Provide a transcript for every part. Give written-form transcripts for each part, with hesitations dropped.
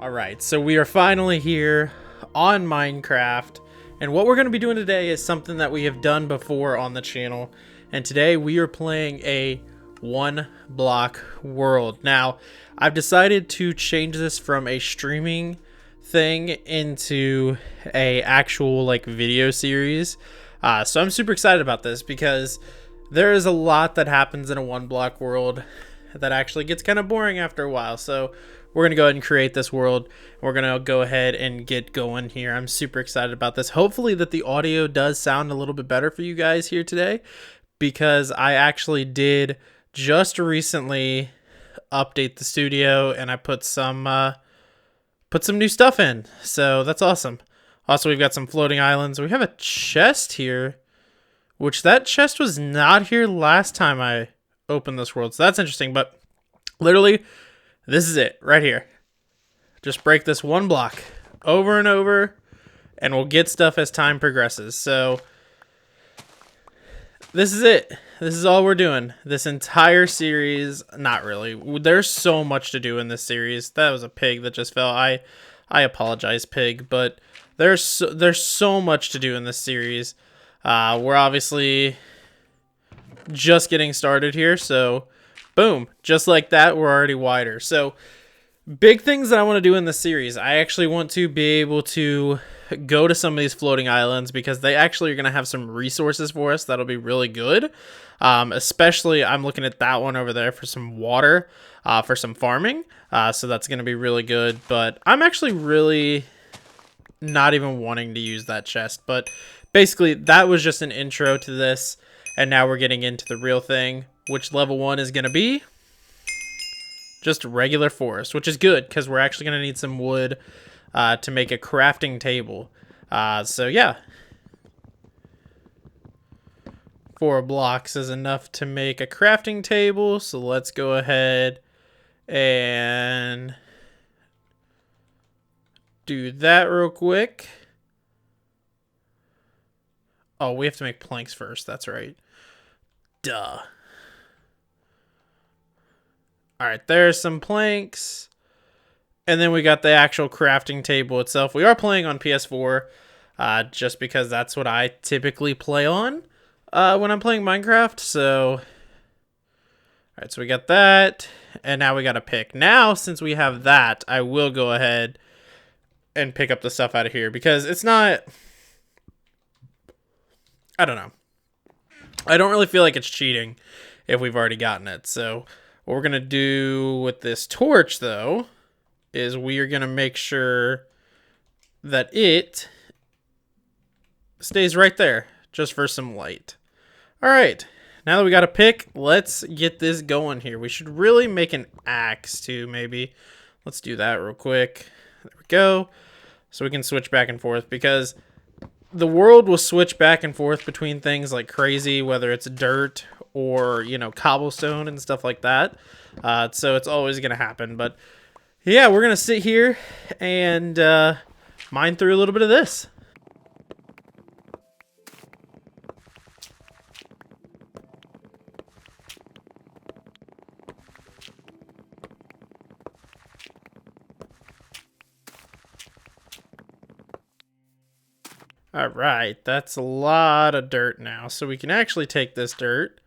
Alright, so we are finally here on Minecraft, and what we're going to be doing today is something that we have done before on the channel, and today we are playing a one block world. Now, I've decided to change this from a streaming thing into a actual like video series, so I'm super excited about this because there is a lot that happens in a one block world that actually gets kind of boring after a while. So we're going to go ahead and create this world. We're going to go ahead and get going here. I'm super excited about this. Hopefully that the audio does sound a little bit better for you guys here today, because I actually did just recently update the studio and I put some new stuff in. So that's awesome. Also, we've got some floating islands. We have a chest here, which that chest was not here last time I opened this world. So that's interesting, but literally this is it right here. Just break this one block over and over and we'll get stuff as time progresses. So this is it. This is all we're doing this entire series. Not really. There's so much to do in this series. That was a pig that just fell. I apologize, pig, but there's so much to do in this series. We're obviously just getting started here, so boom, just like that, we're already wider. So big things that I want to do in this series. I actually want to be able to go to some of these floating islands because they actually are going to have some resources for us that'll be really good. Especially I'm looking at that one over there for some water, for some farming. So that's going to be really good, but I'm actually really not even wanting to use that chest. But basically that was just an intro to this. And now we're getting into the real thing, which level 1 is going to be just regular forest, which is good because we're actually going to need some wood to make a crafting table. So yeah, 4 blocks is enough to make a crafting table. So let's go ahead and do that real quick. Oh, we have to make planks first. That's right. Duh. All right, there's some planks. And then we got the actual crafting table itself. We are playing on PS4 just because that's what I typically play on when I'm playing Minecraft. So, all right, so we got that. And now we got to pick. Now, since we have that, I will go ahead and pick up the stuff out of here because it's not... I don't know. I don't really feel like it's cheating if we've already gotten it. So what we're going to do with this torch, though, is we are going to make sure that it stays right there just for some light. All right. Now that we got a pick, let's get this going here. We should really make an axe, too, maybe. Let's do that real quick. There we go. So we can switch back and forth because the world will switch back and forth between things like crazy, whether it's dirt or, you know, cobblestone and stuff like that. So it's always going to happen. But yeah, we're going to sit here and mine through a little bit of this. All right, that's a lot of dirt now. So we can actually take this dirt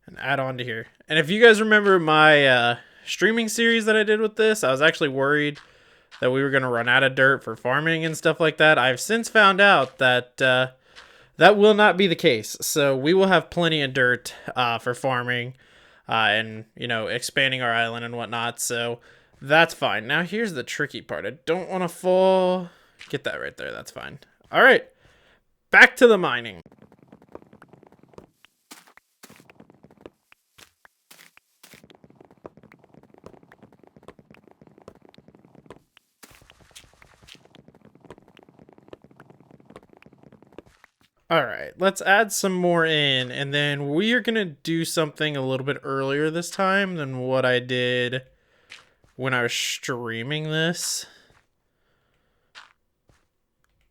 and add on to here. And if you guys remember my streaming series that I did with this, I was actually worried that we were going to run out of dirt for farming and stuff like that. I've since found out that that will not be the case. So we will have plenty of dirt for farming and, you know, expanding our island and whatnot. So that's fine. Now here's the tricky part. I don't want to fall. Get that right there. That's fine. All right. Back to the mining. All right, let's add some more in, and then we are going to do something a little bit earlier this time than what I did when I was streaming this.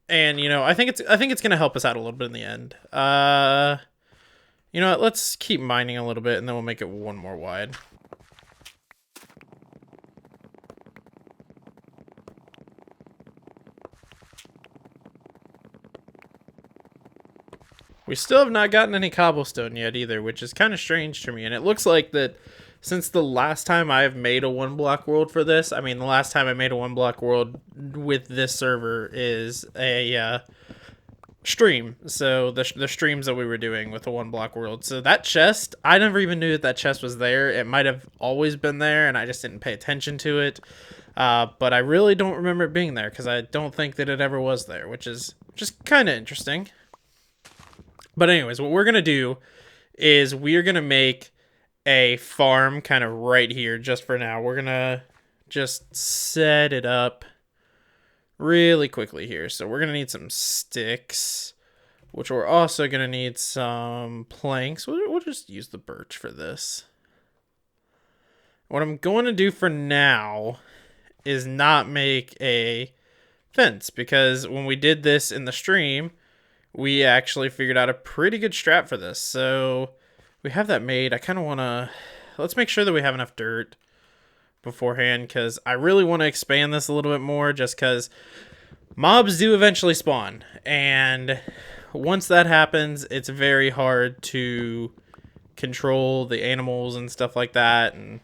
And, you know, I think it's going to help us out a little bit in the end. You know what, let's keep mining a little bit, and then we'll make it one more wide. We still have not gotten any cobblestone yet either, which is kind of strange to me. And it looks like that since the last time I've made a one block world for this, I mean, the last time I made a one block world with this server is a stream. So the streams that we were doing with the one block world. So that chest, I never even knew that chest was there. It might have always been there and I just didn't pay attention to it. But I really don't remember it being there because I don't think that it ever was there, which is just kind of interesting. But anyways, what we're going to do is we're going to make a farm kind of right here just for now. We're going to just set it up really quickly here. So we're going to need some sticks, which we're also going to need some planks. We'll just use the birch for this. What I'm going to do for now is not make a fence because when we did this in the stream, we actually figured out a pretty good strat for this. So we have that made. I kind of want to... Let's make sure that we have enough dirt beforehand because I really want to expand this a little bit more just because mobs do eventually spawn. And once that happens, it's very hard to control the animals and stuff like that. And,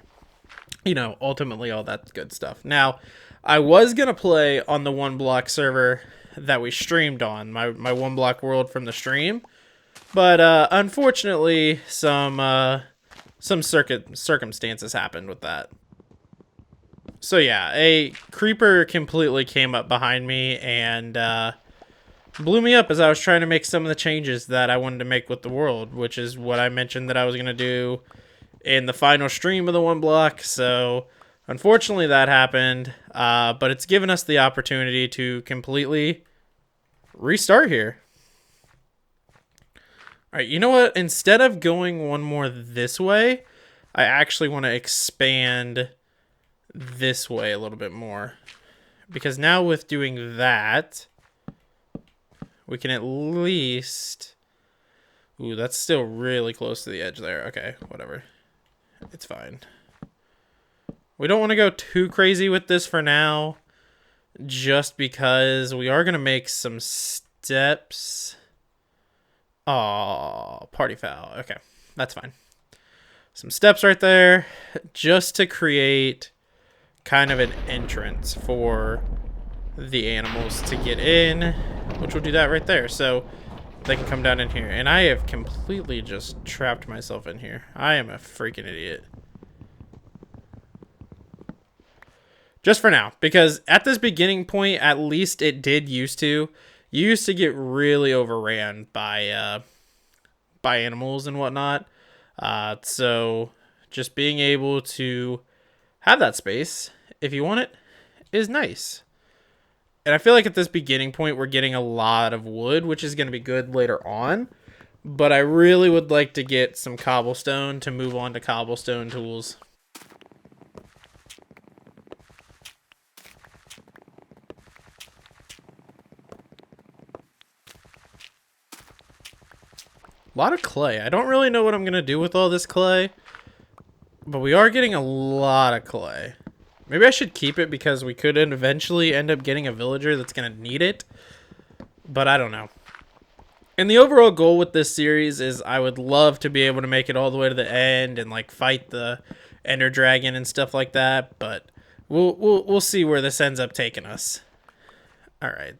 you know, ultimately all that good stuff. Now, I was going to play on the one block server that we streamed on, my one block world from the stream, but unfortunately some circumstances happened with that. So yeah, a creeper completely came up behind me and blew me up as I was trying to make some of the changes that I wanted to make with the world, which is what I mentioned that I was going to do in the final stream of the one block. So unfortunately that happened, but it's given us the opportunity to completely restart here. All right, you know what? Instead of going one more this way, I actually want to expand this way a little bit more. Because now with doing that, we can at least... Ooh, that's still really close to the edge there. Okay, whatever. It's fine. We don't want to go too crazy with this for now, just because we are going to make some steps. Oh, party foul. Okay, that's fine. Some steps right there, just to create kind of an entrance for the animals to get in, which will do that right there. So they can come down in here. And I have completely just trapped myself in here. I am a freaking idiot. Just for now, because at this beginning point, at least it did used to. You used to get really overran by animals and whatnot. So just being able to have that space, if you want it, is nice. And I feel like at this beginning point, we're getting a lot of wood, which is going to be good later on. But I really would like to get some cobblestone to move on to cobblestone tools. A lot of clay. I don't really know what I'm going to do with all this clay, but we are getting a lot of clay. Maybe I should keep it because we could eventually end up getting a villager that's going to need it, but I don't know. And the overall goal with this series is I would love to be able to make it all the way to the end and like fight the Ender Dragon and stuff like that, but we'll see where this ends up taking us. All right.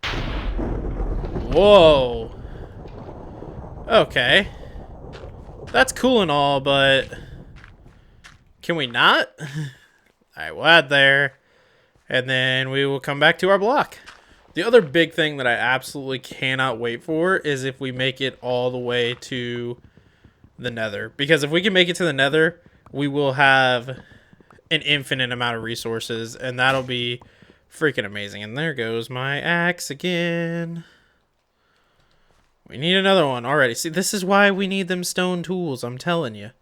Whoa. Okay. That's cool and all, but can we not? Alright, we'll add there. And then we will come back to our block. The other big thing that I absolutely cannot wait for is if we make it all the way to the Nether. Because if we can make it to the Nether, we will have an infinite amount of resources. And that'll be freaking amazing. And there goes my axe again. We need another one already. See, this is why we need them stone tools. I'm telling you.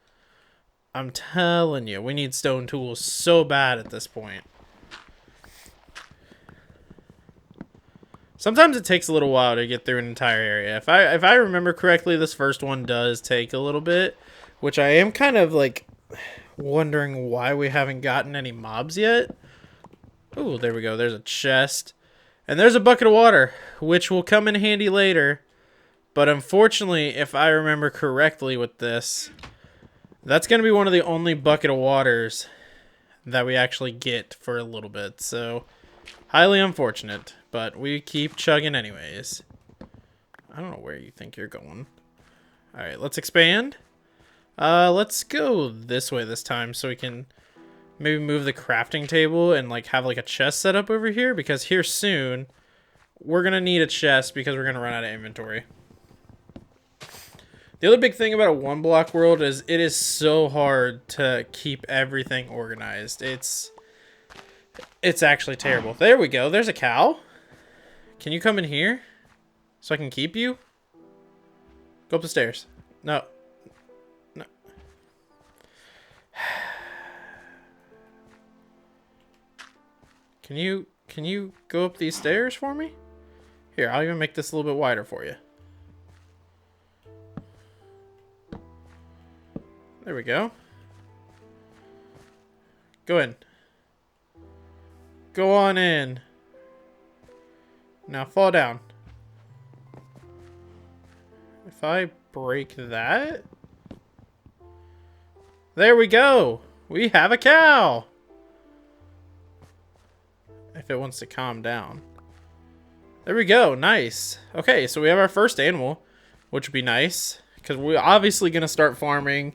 I'm telling you. We need stone tools so bad at this point. Sometimes it takes a little while to get through an entire area. If I remember correctly, this first one does take a little bit. Which I am kind of like wondering why we haven't gotten any mobs yet. Ooh, there we go. There's a chest. And there's a bucket of water. Which will come in handy later. But unfortunately, if I remember correctly with this, that's going to be one of the only bucket of waters that we actually get for a little bit. So, highly unfortunate. But we keep chugging anyways. I don't know where you think you're going. Alright, let's expand. Let's go this way this time so we can maybe move the crafting table and like have like a chest set up over here, because here soon we're gonna need a chest because we're gonna run out of inventory. The other big thing about a one block world is it is so hard to keep everything organized. It's actually terrible. There we go. There's a cow. Can you come in here so I can keep you? Go up the stairs. No. No. Can you go up these stairs for me? Here, I'll even make this a little bit wider for you. There we go. Go in. Go on in. Now fall down. If I break that... There we go! We have a cow! If it wants to calm down. There we go, nice. Okay, so we have our first animal, which would be nice, because we're obviously going to start farming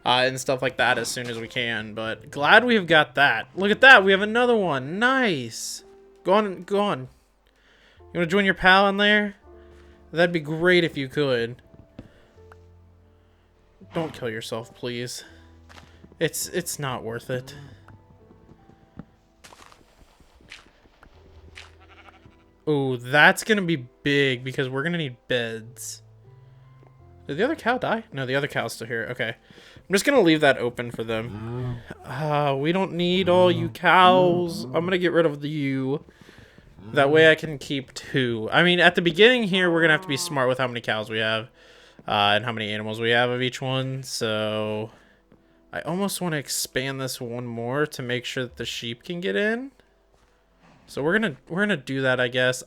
and stuff like that as soon as we can, but glad we have got that. Look at that, we have another one, nice. Go on, go on. You want to join your pal in there? That'd be great if you could. Don't kill yourself, please. It's not worth it. Oh, that's gonna be big because we're gonna need beds. Did the other cow die? No, the other cow's still here. Okay. I'm just gonna leave that open for them. We don't need all you cows. I'm gonna get rid of you. That way I can keep 2. I mean, at the beginning here, we're gonna have to be smart with how many cows we have. And how many animals we have of each one. So I almost want to expand this one more to make sure that the sheep can get in. So we're gonna do that, I guess.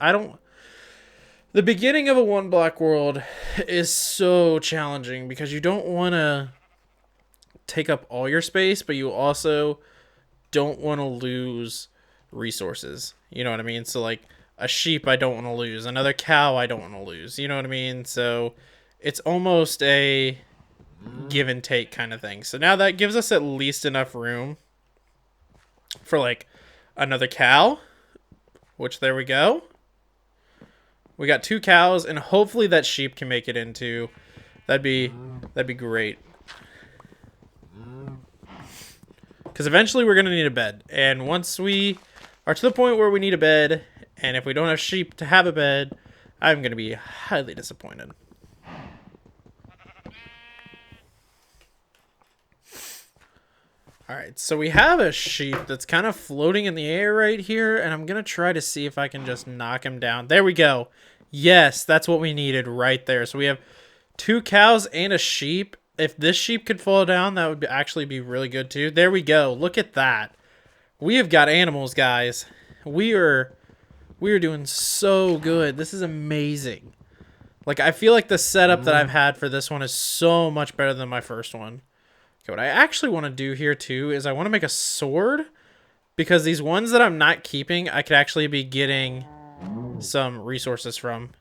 The beginning of a one block world is so challenging because you don't want to take up all your space, but you also don't want to lose resources. You know what I mean? So like a sheep I don't want to lose, another cow I don't want to lose. You know what I mean? So it's almost a give and take kind of thing. So now that gives us at least enough room for like another cow, which there we go. We got 2 cows, and hopefully that sheep can make it into. That'd be great. Because eventually we're gonna need a bed, and once we are to the point where we need a bed, and if we don't have sheep to have a bed, I'm gonna be highly disappointed. Alright, so we have a sheep that's kind of floating in the air right here, and I'm going to try to see if I can just knock him down. There we go. Yes, that's what we needed right there. So we have 2 cows and a sheep. If this sheep could fall down, that would actually be really good too. There we go. Look at that. We have got animals, guys. We are doing so good. This is amazing. Like, I feel like the setup that I've had for this one is so much better than my first one. Okay, what I actually want to do here too is I want to make a sword, because these ones that I'm not keeping, I could actually be getting some resources from.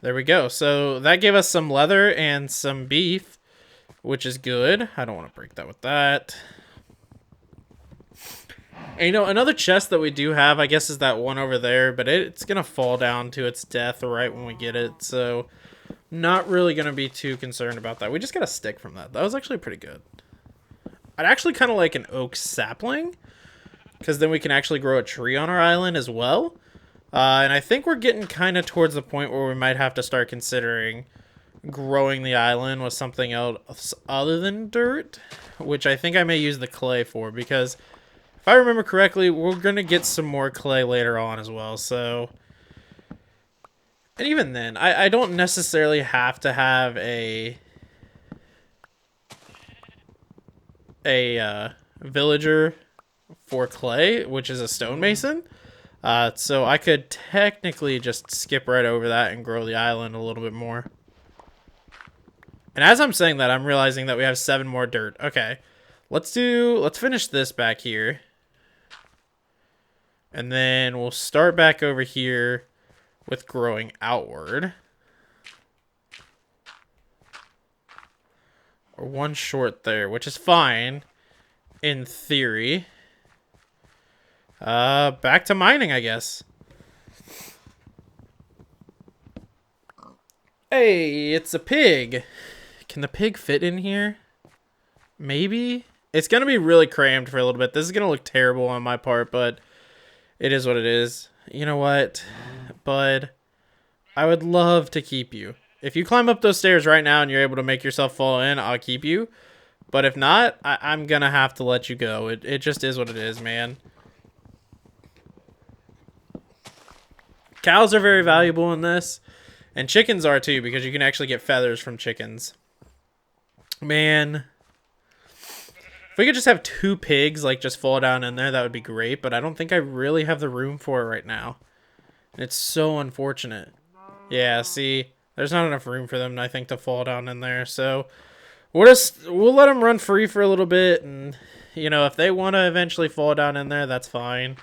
There we go. So that gave us some leather and some beef, which is good. I don't want to break that with that. And, you know, another chest that we do have, I guess, is that one over there, but it's going to fall down to its death right when we get it. So not really going to be too concerned about that. We just got a stick from that. That was actually pretty good. I'd actually kind of like an oak sapling, because then we can actually grow a tree on our island as well. And I think we're getting kind of towards the point where we might have to start considering growing the island with something else other than dirt, which I think I may use the clay for, because if I remember correctly, we're going to get some more clay later on as well. So, and even then, I don't necessarily have to have a villager for clay, which is a stonemason. So I could technically just skip right over that and grow the island a little bit more. And as I'm saying that, I'm realizing that we have 7 more dirt. Okay. Let's finish this back here. And then we'll start back over here with growing outward. Or 1 short there, which is fine in theory. Back to mining, I guess. Hey, it's a pig. Can the pig fit in here? Maybe? It's going to be really crammed for a little bit. This is going to look terrible on my part, but it is what it is. You know what, bud? I would love to keep you. If you climb up those stairs right now and you're able to make yourself fall in, I'll keep you. But if not, I'm going to have to let you go. It just is what it is, man. Cows are very valuable in this. And chickens are too, because you can actually get feathers from chickens. Man. If we could just have 2 pigs, like, just fall down in there, that would be great. But I don't think I really have the room for it right now. And it's so unfortunate. Yeah, see, there's not enough room for them, I think, to fall down in there. So we'll let them run free for a little bit. And, you know, if they want to eventually fall down in there, that's fine.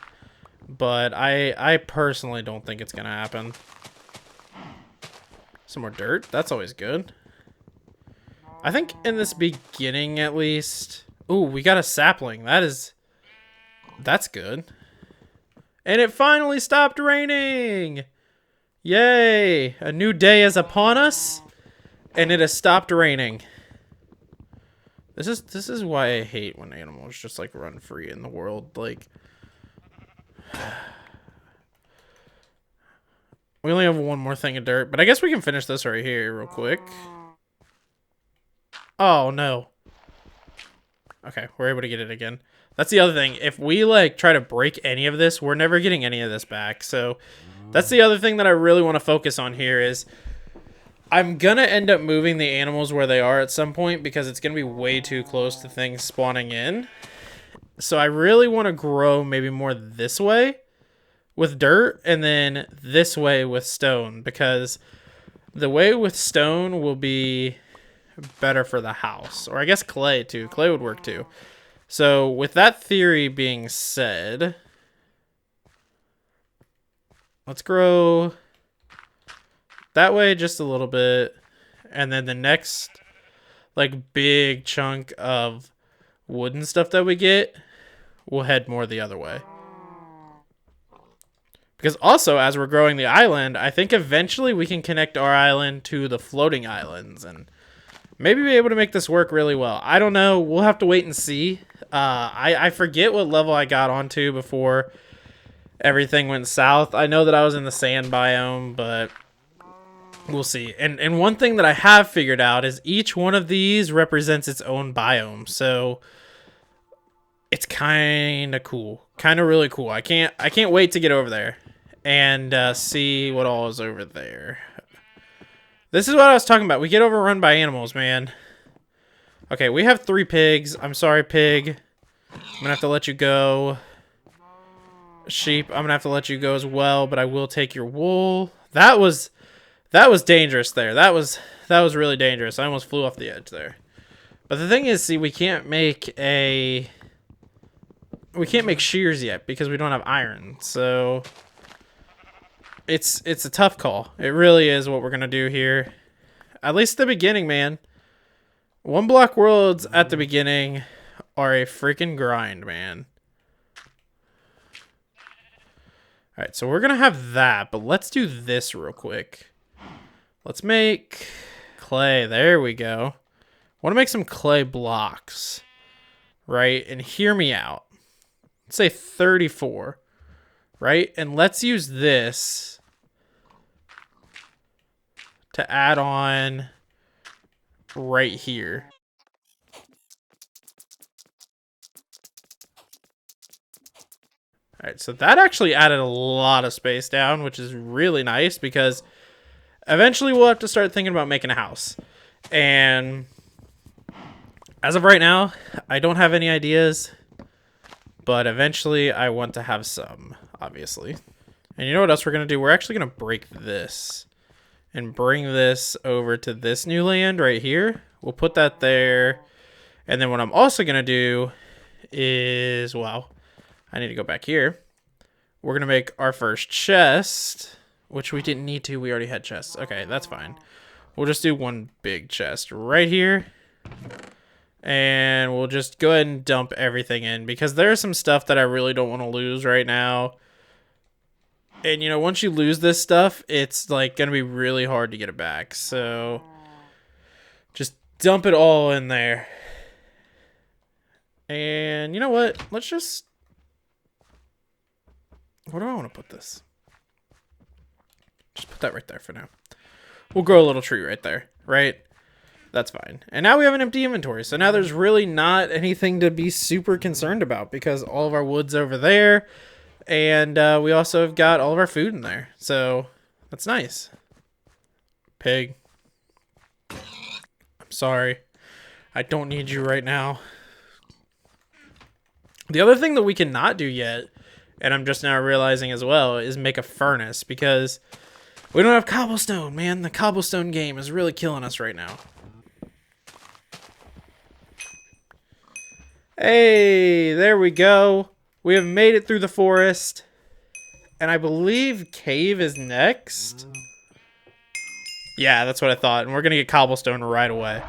But I personally don't think it's going to happen. Some more dirt. That's always good. I think in this beginning, at least... Ooh, we got a sapling. That's good. And it finally stopped raining! Yay! A new day is upon us, and it has stopped raining. This is why I hate when animals just, like, run free in the world. Like... We only have 1 more thing of dirt, but I guess we can finish this right here real quick. Oh, no. Okay, we're able to get it again. That's the other thing. If we, like, try to break any of this, we're never getting any of this back. So that's the other thing that I really want to focus on here is I'm going to end up moving the animals where they are at some point because it's going to be way too close to things spawning in. So I really want to grow maybe more this way with dirt and then this way with stone, because the way with stone will be better for the house, or I guess clay too. Clay would work too. So with that theory being said, let's grow that way just a little bit, and then the next like big chunk of wooden stuff that we get, we'll head more the other way. Because also, as we're growing the island, I think eventually we can connect our island to the floating islands and maybe be able to make this work really well. I don't know. We'll have to wait and see. I forget what level I got onto before everything went south. I know that I was in the sand biome, but we'll see. And one thing that I have figured out is each one of these represents its own biome. So it's kind of cool. Kind of really cool. I can't wait to get over there and see what all is over there. This is what I was talking about. We get overrun by animals, man. Okay, we have 3 pigs. I'm sorry, pig. I'm gonna have to let you go. Sheep, I'm gonna have to let you go as well, but I will take your wool. That was dangerous there. That was really dangerous. I almost flew off the edge there. But the thing is, see, we can't make shears yet because we don't have iron. So it's a tough call. It really is what we're gonna do here. At least the beginning, man. 1 block worlds at the beginning are a freaking grind, man. Alright, so we're gonna have that, but let's do this real quick. Let's make clay. There we go. I want to make some clay blocks. Right? And hear me out. Let's say 34. Right? And let's use this to add on right here. Alright, so that actually added a lot of space down, which is really nice because eventually we'll have to start thinking about making a house. And as of right now, I don't have any ideas, but eventually I want to have some, obviously. And you know what else we're going to do? We're actually going to break this and bring this over to this new land right here. We'll put that there. And then what I'm also going to do is, well, I need to go back here. We're going to make our first chest, which we didn't need to. We already had chests. Okay, that's fine. We'll just do one big chest right here. And we'll just go ahead and dump everything in because there's some stuff that I really don't want to lose right now. And, you know, once you lose this stuff, it's, like, going to be really hard to get it back. So, just dump it all in there. And, you know what? Let's just... Where do I want to put this? Just put that right there for now. We'll grow a little tree right there, right? That's fine. And now we have an empty inventory. So now there's really not anything to be super concerned about because all of our wood's over there. And we also have got all of our food in there. So that's nice. Pig. I'm sorry. I don't need you right now. The other thing that we cannot do yet, and I'm just now realizing as well, is make a furnace because we don't have cobblestone, man. The cobblestone game is really killing us right now. Hey, there we go. We have made it through the forest. And I believe cave is next. Yeah, that's what I thought. And we're going to get cobblestone right away.